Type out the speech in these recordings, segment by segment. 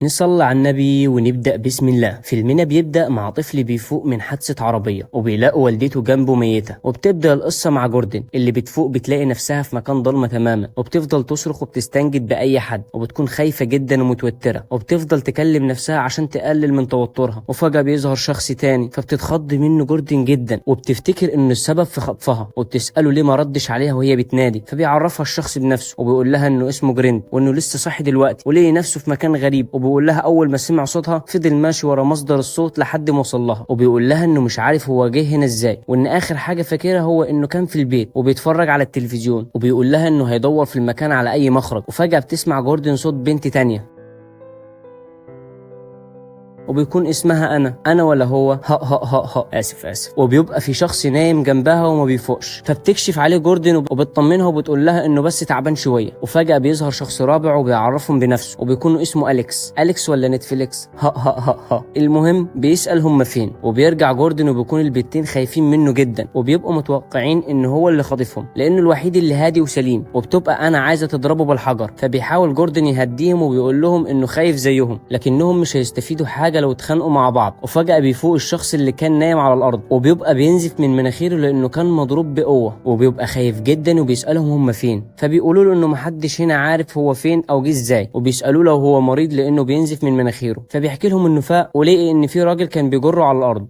نصلي على النبي ونبدأ بسم الله. فيلمنا بيبدأ مع طفل بيفوق من حادثة عربية وبيلاقوا والدته جنبه ميتة، وبتبدأ القصة مع جوردن اللي بتفوق بتلاقي نفسها في مكان ضلمة تماما، وبتفضل تصرخ وبتستنجد بأي حد، وبتكون خايفة جدا ومتوترة، وبتفضل تكلم نفسها عشان تقلل من توترها. وفجأة بيظهر شخص تاني فبتتخض منه جوردن جدا، وبتفتكر انه السبب في خطفها، وبتسأله ليه ما ردش عليها وهي بتنادي. فبيعرفها الشخص بنفسه وبيقول لها انه اسمه جرينت، وانه لسه صاحي دلوقتي وليه نفسه في مكان غريب. وبيقول لها اول ما سمع صوتها فضل ماشي ورا مصدر الصوت لحد ما وصل لها، وبيقول لها انه مش عارف هو جه هنا ازاي، وان اخر حاجه فاكرها هو انه كان في البيت وبيتفرج على التلفزيون. وبيقول لها انه هيدور في المكان على اي مخرج. وفجاه بتسمع جوردن صوت بنت تانية وبيكون اسمها انا ولا هو ها اسف. وبيبقى في شخص نايم جنبها وما بيفوقش، فبتكشف عليه جوردن وبتطمنها وبتقول لها انه بس تعبان شويه. وفجاه بيظهر شخص رابع وبيعرفهم بنفسه، وبيكون اسمه اليكس ولا نتفليكس المهم بيسال هم فين. وبيرجع جوردن وبيكون البنتين خايفين منه جدا، وبيبقوا متوقعين ان هو اللي خاطفهم لانه الوحيد اللي هادي وسليم. وبتبقى انا عايزه تضربه بالحجر، فبيحاول جوردن يهديهم وبيقول لهم انه خايف زيهم، لكنهم مش هيستفيدوا حاجه لو اتخانقوا مع بعض. وفجأة بيفوق الشخص اللي كان نايم على الأرض، وبيبقى بينزف من مناخيره لأنه كان مضروب بقوة، وبيبقى خايف جدا وبيسألهم هم فين. فبيقولوا له إنه محدش هنا عارف هو فين أو جه إزاي، وبيسألوه لو هو مريض لأنه بينزف من مناخيره. فبيحكي لهم إنه فاق ولقي إن في راجل كان بيجره على الأرض،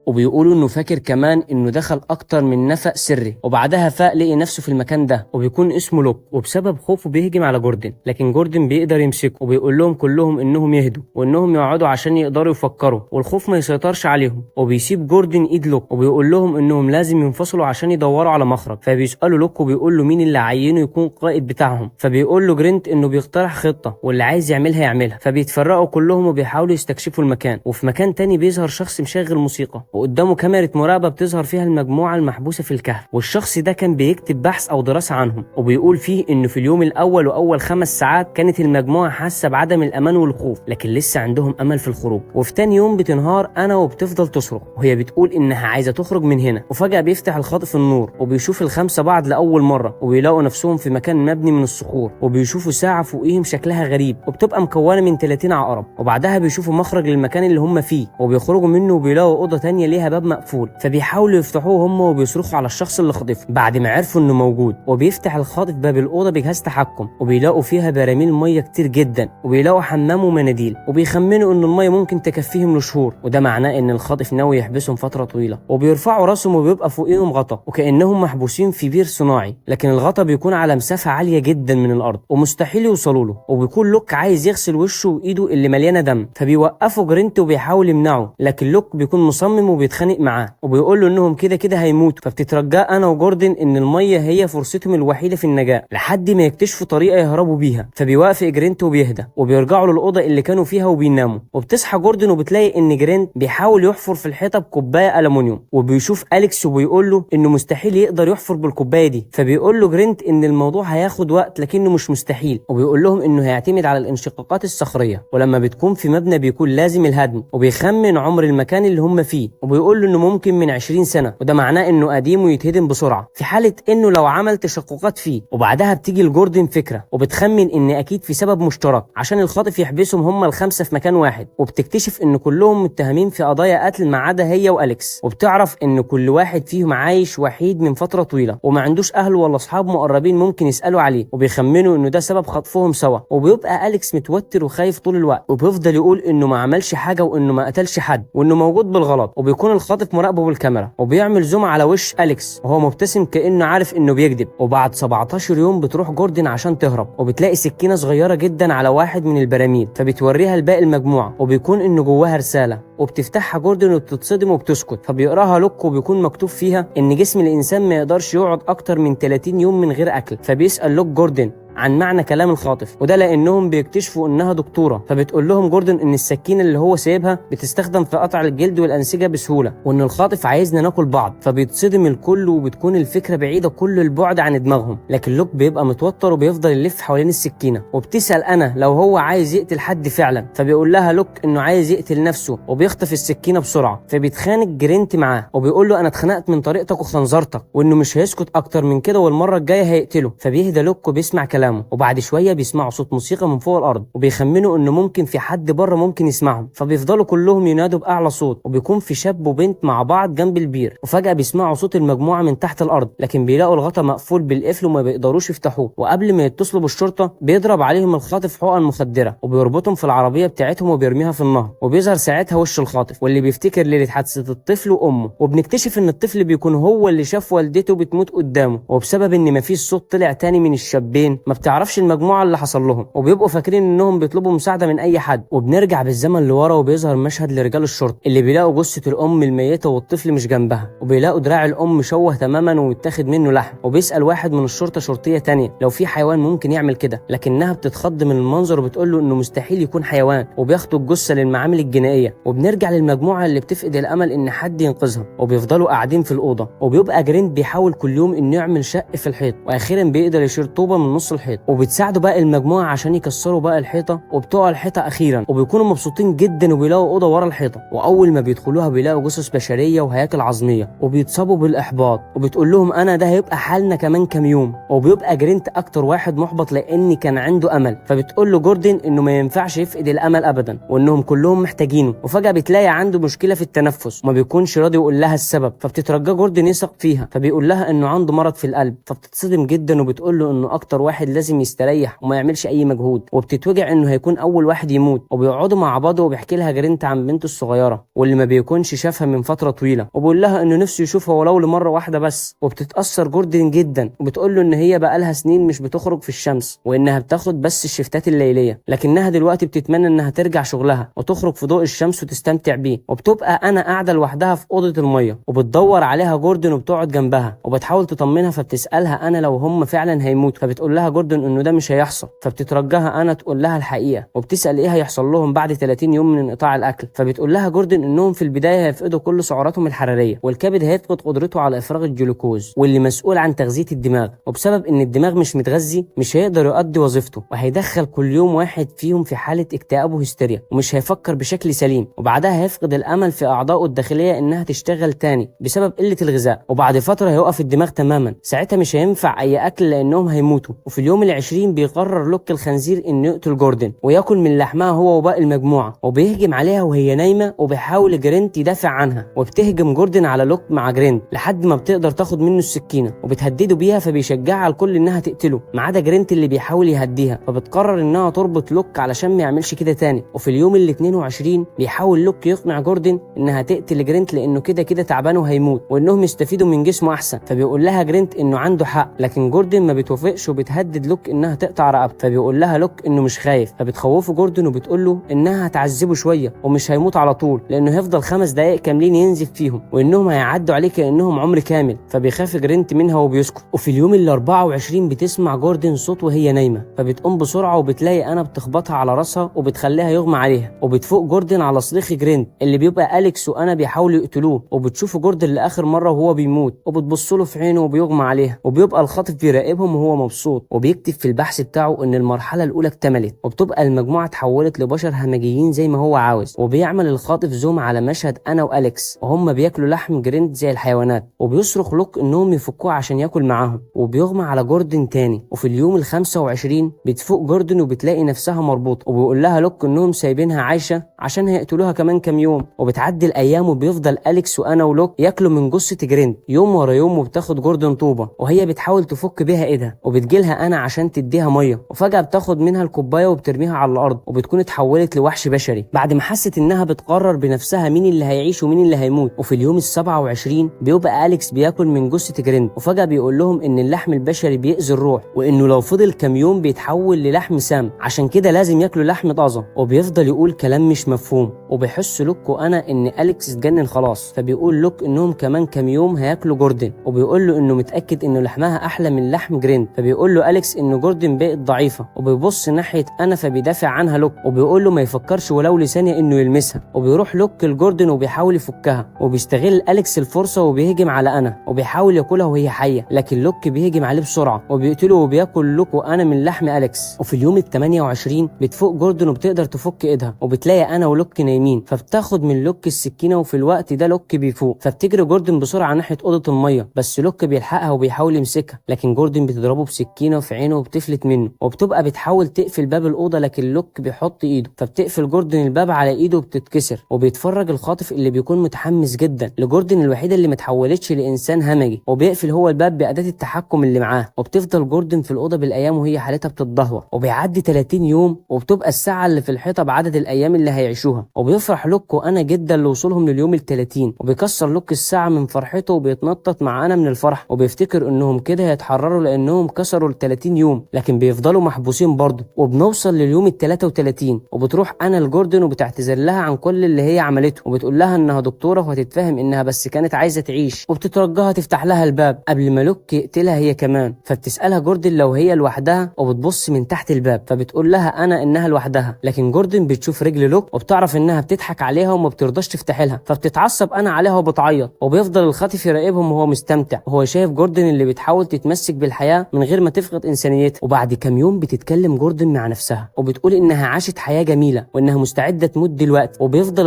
وبيقولوا انه فاكر كمان انه دخل اكتر من نفق سري. وبعدها فاق لقي نفسه في المكان ده وبيكون اسمه لوك، وبسبب خوفه بيهجم على جوردن، لكن جوردن بيقدر يمسكه وبيقول لهم كلهم انهم يهدوا وانهم يقعدوا عشان يقدروا يفكروا والخوف ما يسيطرش عليهم. وبيسيب جوردن ايد لوك وبيقول لهم انهم لازم ينفصلوا عشان يدوروا على مخرج. فبيسالوا لوك وبيقول له مين اللي عينه يكون قائد بتاعهم، فبيقول له جرينت انه بيقترح خطه واللي عايز يعملها. فبيتفرقوا كلهم وبيحاولوا يستكشفوا المكان. وفي مكان تاني بيظهر شخص مشغل موسيقى، وقدامه كاميرا مراقبة بتظهر فيها المجموعة المحبوسة في الكهف. والشخص ده كان بيكتب بحث أو دراسة عنهم، وبيقول فيه إنه في اليوم الأول وأول 5 ساعات كانت المجموعة حاسة بعدم الأمان والخوف، لكن لسه عندهم أمل في الخروج. وفي تاني يوم بتنهار أنا وبتفضل تصرخ وهي بتقول إنها عايزة تخرج من هنا. وفجأة بيفتح الخاطف النور وبيشوف ال5 بعض لأول مرة، وبيلاقوا نفسهم في مكان مبني من الصخور، وبيشوفوا ساعة فوقيهم شكلها غريب وبتبقى مكونة من 30 عقرب. وبعدها بيشوفوا مخرج للمكان اللي هم فيه وبيخرجوا منه، وبيلاقوا أوضة تانية ليها باب مقفول. فبيحاولوا يفتحوه هم وبيصرخوا على الشخص اللي خاطفه بعد ما عرفوا انه موجود. وبيفتح الخاطف باب الاوضه بجهاز تحكم، وبيلاقوا فيها براميل ميه كتير جدا، وبيلاقوا حمام ومناديل، وبيخمنوا ان الميه ممكن تكفيهم لشهور، وده معناه ان الخاطف ناوي يحبسهم فتره طويله. وبيرفعوا راسهم وبيبقى فوقيهم غطا وكانهم محبوسين في بير صناعي، لكن الغطا بيكون على مسافه عاليه جدا من الارض ومستحيل يوصلوا له. وبيكون لوك عايز يغسل وشه وايده اللي مليانه دم، فبيوقفوا جرينت وبيحاول يمنعه، لكن لوك بيكون مصمم وبيتخانق معاه وبيقول له انهم كده هيموتوا. فبتترجى انا وجوردن ان الميه هي فرصتهم الوحيده في النجاه لحد ما يكتشفوا طريقه يهربوا بيها. فبيوقف جرينت وبيهدى وبيرجعوا للاوضه اللي كانوا فيها وبيناموا. وبتصحى جوردن وبتلاقي ان جرينت بيحاول يحفر في الحيطه بكوبايه الومنيوم، وبيشوف اليكس وبيقول له انه مستحيل يقدر يحفر بالكوبايه دي. فبيقول له جرينت ان الموضوع هياخد وقت لكنه مش مستحيل، وبيقول لهم انه هيعتمد على الانشقاقات الصخريه، ولما بتكون في مبنى بيكون لازم الهدم. وبيخمن عمر المكان اللي هم فيه وبيقول له انه ممكن من 20 سنه، وده معناه انه قديم ويتهدم بسرعه في حاله انه لو عمل تشققات فيه. وبعدها بتيجي لجوردن فكره وبتخمن ان اكيد في سبب مشترك عشان الخاطف يحبسهم هم ال5 في مكان واحد. وبتكتشف ان كلهم متهمين في قضايا قتل ما عدا هي واليكس، وبتعرف ان كل واحد فيهم عايش وحيد من فتره طويله وما عندوش اهل ولا اصحاب مقربين ممكن يسالوا عليه، وبيخمنوا انه ده سبب خطفهم سوا. وبيبقى اليكس متوتر وخايف طول الوقت، وبيفضل يقول انه ما عملش حاجه وانه ما قتلش حد وانه موجود بالغلط. وبيكون الخاطف مراقبه بالكاميرا وبيعمل زوم على وش اليكس وهو مبتسم كانه عارف انه بيكذب. وبعد 17 يوم بتروح جوردن عشان تهرب، وبتلاقي سكينه صغيره جدا على واحد من البراميل، فبتوريها لباقي المجموعه وبيكون انه جواها رساله، وبتفتحها جوردن وبتتصدم وبتسكت. فبيقراها لوك وبيكون مكتوب فيها ان جسم الانسان ما يقدرش يقعد اكتر من 30 يوم من غير اكل. فبيسال لوك جوردن عن معنى كلام الخاطف، وده لانهم بيكتشفوا انها دكتوره. فبتقول لهم جوردن ان السكينه اللي هو سايبها بتستخدم في قطع الجلد والانسجه بسهوله، وان الخاطف عايزنا ناكل بعض. فبيتصدم الكل وبتكون الفكره بعيده كل البعد عن دماغهم، لكن لوك بيبقى متوتر وبيفضل يلف حوالين السكينه. وبتسال انا لو هو عايز يقتل حد فعلا، فبيقول لها لوك انه عايز يقتل نفسه وبيخطف السكينه بسرعه. فبيتخانق جرينت معاه وبيقول له انا اتخنقت من طريقتك وخنزرتك، وانه مش هيسكت اكتر من كده والمره الجايه هيقتله. فبيهدى لوك وبيسمع كلامه كلامه. وبعد شويه بيسمعوا صوت موسيقى من فوق الارض وبيخمنوا انه ممكن في حد بره ممكن يسمعهم، فبيفضلوا كلهم ينادوا باعلى صوت. وبيكون في شاب وبنت مع بعض جنب البير، وفجاه بيسمعوا صوت المجموعه من تحت الارض، لكن بيلاقوا الغطا مقفول بالقفل وما بيقدروش يفتحوه. وقبل ما يتصلوا بالشرطه بيضرب عليهم الخاطف حقن مخدره وبيربطهم في العربيه بتاعتهم وبيرميها في النهر. وبيظهر ساعتها وش الخاطف واللي بيفتكر ليله حادثه الطفل وامه، وبنكتشف ان الطفل بيكون هو اللي شاف والدته بتموت قدامه، وبسبب ان مفيش صوت طلع تاني من الشابين ما بتعرفش المجموعه اللي حصل لهم، وبيبقوا فاكرين انهم بيطلبوا مساعده من اي حد. وبنرجع بالزمن لورا وبيظهر مشهد لرجال الشرطه اللي بيلاقوا جثه الام الميته والطفل مش جنبها، وبيلاقوا دراع الام مشوه تماما ومتاخد منه لحم. وبيسال واحد من الشرطه شرطيه تانية لو في حيوان ممكن يعمل كده، لكنها بتتخض من المنظر وبتقول له انه مستحيل يكون حيوان، وبياخدوا الجثه للمعامل الجنائيه. وبنرجع للمجموعه اللي بتفقد الامل ان حد ينقذها، وبيفضلوا قاعدين في الاوضه. وبيبقى جرينت بيحاول كل يوم انه يعمل شق في الحيط، واخيرا بيقدر يشيل طوبه من نص الحيط، وبتساعده باقي المجموعه عشان يكسروا باقي الحيطه، وبتقع الحيطه اخيرا، وبيكونوا مبسوطين جدا وبيلاقوا اوضه ورا الحيطه. واول ما بيدخلوها بيلاقوا جثث بشريه وهياكل عظميه، وبيتصابوا بالاحباط. وبتقول لهم انا ده هيبقى حالنا كمان كام يوم. وبيبقى جرينت اكتر واحد محبط لان كان عنده امل، فبتقول له جوردن انه ما ينفعش يفقد الامل ابدا وانهم كلهم محتاجينه. وفجاه بتلاقي عنده مشكله في التنفس وما بيكونش راضي يقول لها السبب، فبتترجى جوردن يثق فيها، فبيقول لها انه عنده مرض في القلب، فبتتصدم جدا وبتقول له انه اكتر واحد لازم يستريح وما يعملش اي مجهود. وبتتوجع انه هيكون اول واحد يموت. وبيقعدوا مع بعض وبيحكي لها جرينت عن بنته الصغيره واللي ما بيكونش شافها من فتره طويله، وبيقول لها انه نفسه يشوفها ولو لمره واحده بس. وبتتاثر جوردن جدا وبتقول له ان هي بقالها سنين مش بتخرج في الشمس وانها بتاخد بس الشفتات الليليه، لكنها دلوقتي بتتمنى انها ترجع شغلها وتخرج في ضوء الشمس وتستمتع بيه. وبتبقى انا قاعده لوحدها في اوضه الميه وبتدور عليها جوردن وبتقعد جنبها وبتحاول تطمنها، فبتسالها انا لو هم فعلا هيموت، فبتقول لها جوردن انه ده مش هيحصل، فبتترجاها انا تقول لها الحقيقه. وبتسال ايه هيحصل لهم بعد 30 يوم من انقطاع الاكل، فبتقول لها جوردن انهم في البدايه هيفقدوا كل سعراتهم الحراريه، والكبد هيفقد قدرته على افراغ الجلوكوز واللي مسؤول عن تغذيه الدماغ، وبسبب ان الدماغ مش متغذي مش هيقدر يؤدي وظيفته، وهيدخل كل يوم واحد فيهم في حاله اكتئاب وهستيريا ومش هيفكر بشكل سليم. وبعدها هيفقد الامل في اعضائه الداخليه انها تشتغل تاني بسبب قله الغذاء، وبعد فتره هيوقف الدماغ تماما. ساعتها مش هينفع اي اكل لانهم هيموتوا. وفي اليوم ال20 بيقرر لوك الخنزير انه يقتل جوردن وياكل من لحمها هو وباقي المجموعه، وبيهجم عليها وهي نايمه، وبيحاول جرينت يدافع عنها، وبتهجم جوردن على لوك مع جرينت لحد ما بتقدر تاخد منه السكينه وبتهدده بيها، فبيشجعها الكل انها تقتله ما عدا جرينت اللي بيحاول يهديها، فبتقرر انها تربط لوك علشان ما يعملش كده تاني. وفي اليوم ال22 بيحاول لوك يقنع جوردن انها تقتل جرينت لانه كده كده تعبان وهيموت وانهم يستفيدوا من جسمه احسن، فبيقول لها جرينت انه عنده حق، لكن جوردن ما بتوافقش وبتهدد لوك انها تقطع رقبته، فبيقول لها لوك انه مش خايف، فبتخوفه جوردن وبتقول له انها هتعذبه شويه ومش هيموت على طول لانه هيفضل 5 دقائق كاملين ينزف فيهم وانهم هيعدوا عليه كانهم عمر كامل، فبيخاف جرينت منها وبيسكت. وفي اليوم ال24 بتسمع جوردن صوت وهي نايمه، فبتقوم بسرعه وبتلاقي انا بتخبطها على راسها وبتخليها يغمى عليها، وبتفوق جوردن على صريخ جرينت اللي بيبقى أليكس وانا بيحاولوا يقتلوه، وبتشوفوا جوردن لاخر مره وهو بيموت وبتبص له في عينه وبيغمى عليها، وبيبقى الخاطف بيراقبهم وهو مبسوط وبيكتب في البحث بتاعه ان المرحله الاولى اكتملت، وبتبقى المجموعه اتحولت لبشر همجيين زي ما هو عاوز. وبيعمل الخاطف زوم على مشهد انا وأليكس وهم بياكلوا لحم جرينت زي الحيوانات، وبيصرخ لوك انهم يفكوه عشان ياكل معاهم، وبيغمى على جوردن تاني. وفي اليوم ال25 بتفوق جوردن وبتلاقي نفسها مربوطه، وبيقول لها لوك انهم سايبينها عايشه عشان هيقتلوها كمان كام يوم. وبتعدي الايام وبيفضل أليكس وانا ولوك ياكلوا من جثه جرينت يوم ورا يوم، وبتاخد جوردن طوبه وهي بتحاول تفك بيها ايدها، وبتجيلها انا عشان تديها ميه، وفجاه بتاخد منها الكوبايه وبترميها على الارض، وبتكون اتحولت لوحش بشري بعد ما حست انها بتقرر بنفسها مين اللي هيعيش ومين اللي هيموت. وفي اليوم ال27 بيبقى أليكس بياكل من جثه جرينت، وفجاه بيقول لهم ان اللحم البشري بيأذي الروح وانه لو فضل كام يوم بيتحول للحم سام، عشان كده لازم ياكلوا لحم طازه. وبيفضل يقول كلام مش مفهوم، وبيحس لوك وانا ان أليكس اتجنن خلاص، فبيقول لوك انهم كمان كام يوم هياكلوا جوردن، وبيقول له انه متاكد انه لحمها احلى من لحم جرينت، فبيقول له أليكس ان جوردن بقت ضعيفه، وبيبص ناحيه انا فبيدافع عنها لوك، وبيقول له ما يفكرش ولو لثانيه انه يلمسها، وبيروح لوك لجوردن وبيحاول يفكها، وبيستغل أليكس الفرصه وبيهجم على انا وبيحاول ياكلها وهي حيه، لكن لوك بيهجم عليه بسرعه وبيقتله وبياكل لوك وانا من لحم أليكس. وفي اليوم ال28 بتفوق جوردن وبتقدر تفك ايدها، وبتلاقي انا ولوك نايمين، فبتاخد من لوك السكينه، وفي الوقت ده لوك بيفوق، فبتجري جوردن بسرعه ناحيه اوضه الميه، بس لوك بيلحقها وبيحاول يمسكها، لكن جوردن بتضربه بسكينه في عينه وبتفلت منه، وبتبقى بتحاول تقفل باب الاوضه لكن لوك بيحط ايده، فبتقفل جوردن الباب على ايده وبتتكسر. وبيتفرج الخاطف اللي بيكون متحمس جدا لجوردن الوحيده اللي متحولتش لانسان همجي، وبيقفل هو الباب باداه التحكم اللي معاه. وبتفضل جوردن في الاوضه بالايام وهي حالتها بتتدهور. وبيعدي 30 يوم وبتبقى الساعه اللي في الحيطه بعدد الايام اللي هيعيشوها. وبيفرح لوك وانا جدا لوصولهم لليوم ال30، وبيكسر لوك الساعه من فرحته وبيتنطط مع انا من الفرح، وبيفتكر انهم كده هيتحرروا لانهم كسروا ال30 يوم، لكن بيفضلوا محبوسين برضه. وبنوصل لليوم ال33 وبتروح انا لجوردن وبتعتذر لها عن كل اللي هي عملته، وبتقول لها انها دكتوره وهتتفهم انها بس كانت عايزه تعيش، وبتترجاها تفتح لها الباب قبل ما لوك يقتلها هي كمان. فبتسالها جوردن لو هي لوحدها، وبتبص من تحت الباب فبتقول لها انا انها لوحدها، لكن جوردن بتشوف رجل لوك وبتعرف انها بتضحك عليها وما بترضاش تفتح لها، فبتتعصب انا عليها وبتعيط. وبيفضل الخاطف يراقبهم وهو مستمتع، وهو شايف جوردن اللي بتحاول تتمسك بالحياه من غير ما تفقد انسانيتها. وبعد كام يوم بتتكلم جوردن مع نفسها وبتقول انها عاشت حياه جميله وانها مستعده تموت دلوقتي. وبيفضل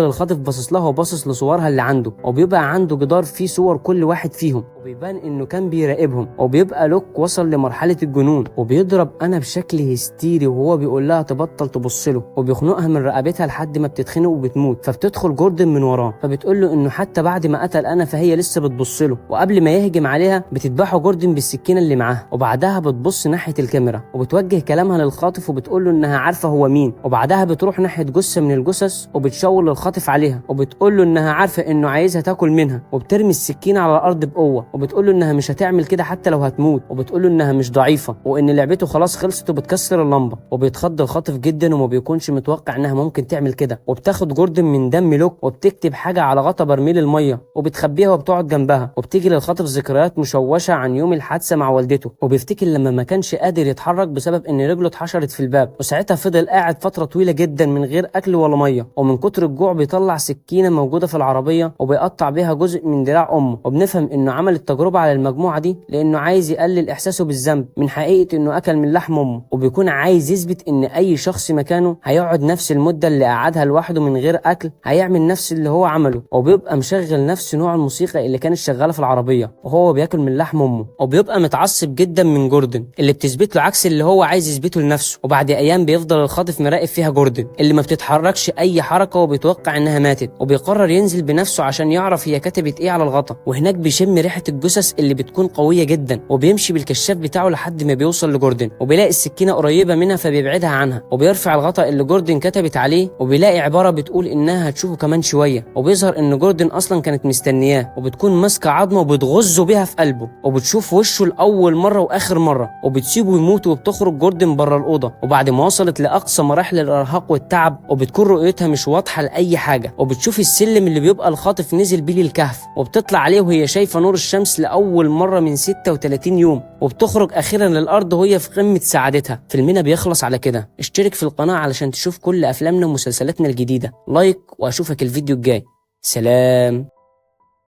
الخاطف باصص لها وباصص لصورها اللي عنده، وبيبقى عنده جدار فيه صور كل واحد فيهم، وبيبان انه كان بيراقبهم. وبيبقى لوك وصل لمرحله الجنون، وبيضرب انا بشكل هستيري وهو بيقول لها تبطل تبص له، وبيخنقها من رقبتها لحد ما بتتخنق وبتموت. فبتدخل جوردن من وراه فبتقول له انه حتى بعد ما قتل انا فهي لسه بتبص له، وقبل ما يهجم عليها بتذبحه جوردن بالسكينه اللي معاها. وبعدها بتبص ناحيه الكاميرا وبتوجه كلامها للخاطف وبتقول له انها عارفه هو مين. وبعدها بتروح ناحيه جثه من الجثث وبتشاور للخاطف عليها، وبتقول له انها عارفه انه عايزها تاكل منها، وبترمي السكينه على الارض بقوه، وبتقول له انها مش هتعمل كده حتى لو هتموت، وبتقول له انها مش ضعيفه وان لعبته خلاص خلصت، وبتكسر اللمبه. وبيتخض الخاطف جدا وما بيكونش متوقع انها ممكن تعمل كده. وبتاخد جوردن من دم لوك وبتكتب حاجه على غطا برميل الميه وبتخبيها وبتقعد جنبها. وبتيجي للخاطف ذكريات مشوشه عن يوم الحادثه مع والدته، وبيفتكر لما ما كانش قادر يتحرك بسبب ان رجله اتحشرت في الباب، وساعتها فضل قاعد فتره طويله جدا من غير اكل ولا ميه. ومن كتر الجوع بيطلع سكينه موجوده في العربيه وبيقطع بيها جزء من دراع امه. وبنفهم انه عمل التجربه على المجموعه دي لانه عايز يقلل احساسه بالذنب من حقيقه انه اكل من لحم امه، وبيكون عايز يثبت ان اي شخص مكانه هيقعد نفس المده اللي قعدها لوحده من غير اكل هيعمل نفس اللي هو عمله. وبيبقى مشغل نفس نوع الموسيقى اللي كانت شغاله في العربيه وهو بياكل من لحم امه. وبيبقى متعصب جدا من جوردن اللي بتثبت له عكس اللي هو عايز يثبته لنفسه. وبعد ايام بيفضل الخاطف مراقب فيها جوردن اللي ما بتتحركش اي حركه وبيتوقع انها ماتت، وبيقرر ينزل بنفسه عشان يعرف هي كتبت ايه على الغطا. وهناك بيشم ريحه الجثث اللي بتكون قويه جدا، وبيمشي بالكشاف بتاعه لحد ما بيوصل لجوردن وبيلاقي السكينه قريبه منها فبيبعدها عنها. وبيرفع الغطا اللي جوردن كتبت عليه وبيلاقي عباره بتقول انها هتشوفه كمان شويه، وبيظهر ان جوردن اصلا كانت مستنياه، وبتكون ماسكه عظمه وبتغزه بيها في قلبه، وبتشوف وشه لاول مره واخر مره، وبتسيبه يموت. وبتخرج جوردن بره الاوضه وبعد ما وصلت لاقصى مراحل الارهاق والتعب، وبتكون رؤيتها مش واضحه لاي حاجه. وبتشوف السلم اللي بيبقى الخاطف نزل بيه للكهف، وبتطلع عليه وهي شايفه نور الشمس لاول مره من 36 يوم، وبتخرج اخيرا للارض وهي في قمه سعادتها. فيلمنا بيخلص على كده. اشترك في القناه علشان تشوف كل افلامنا ومسلسلاتنا الجديده. لايك، واشوفك الفيديو الجاي. سلام.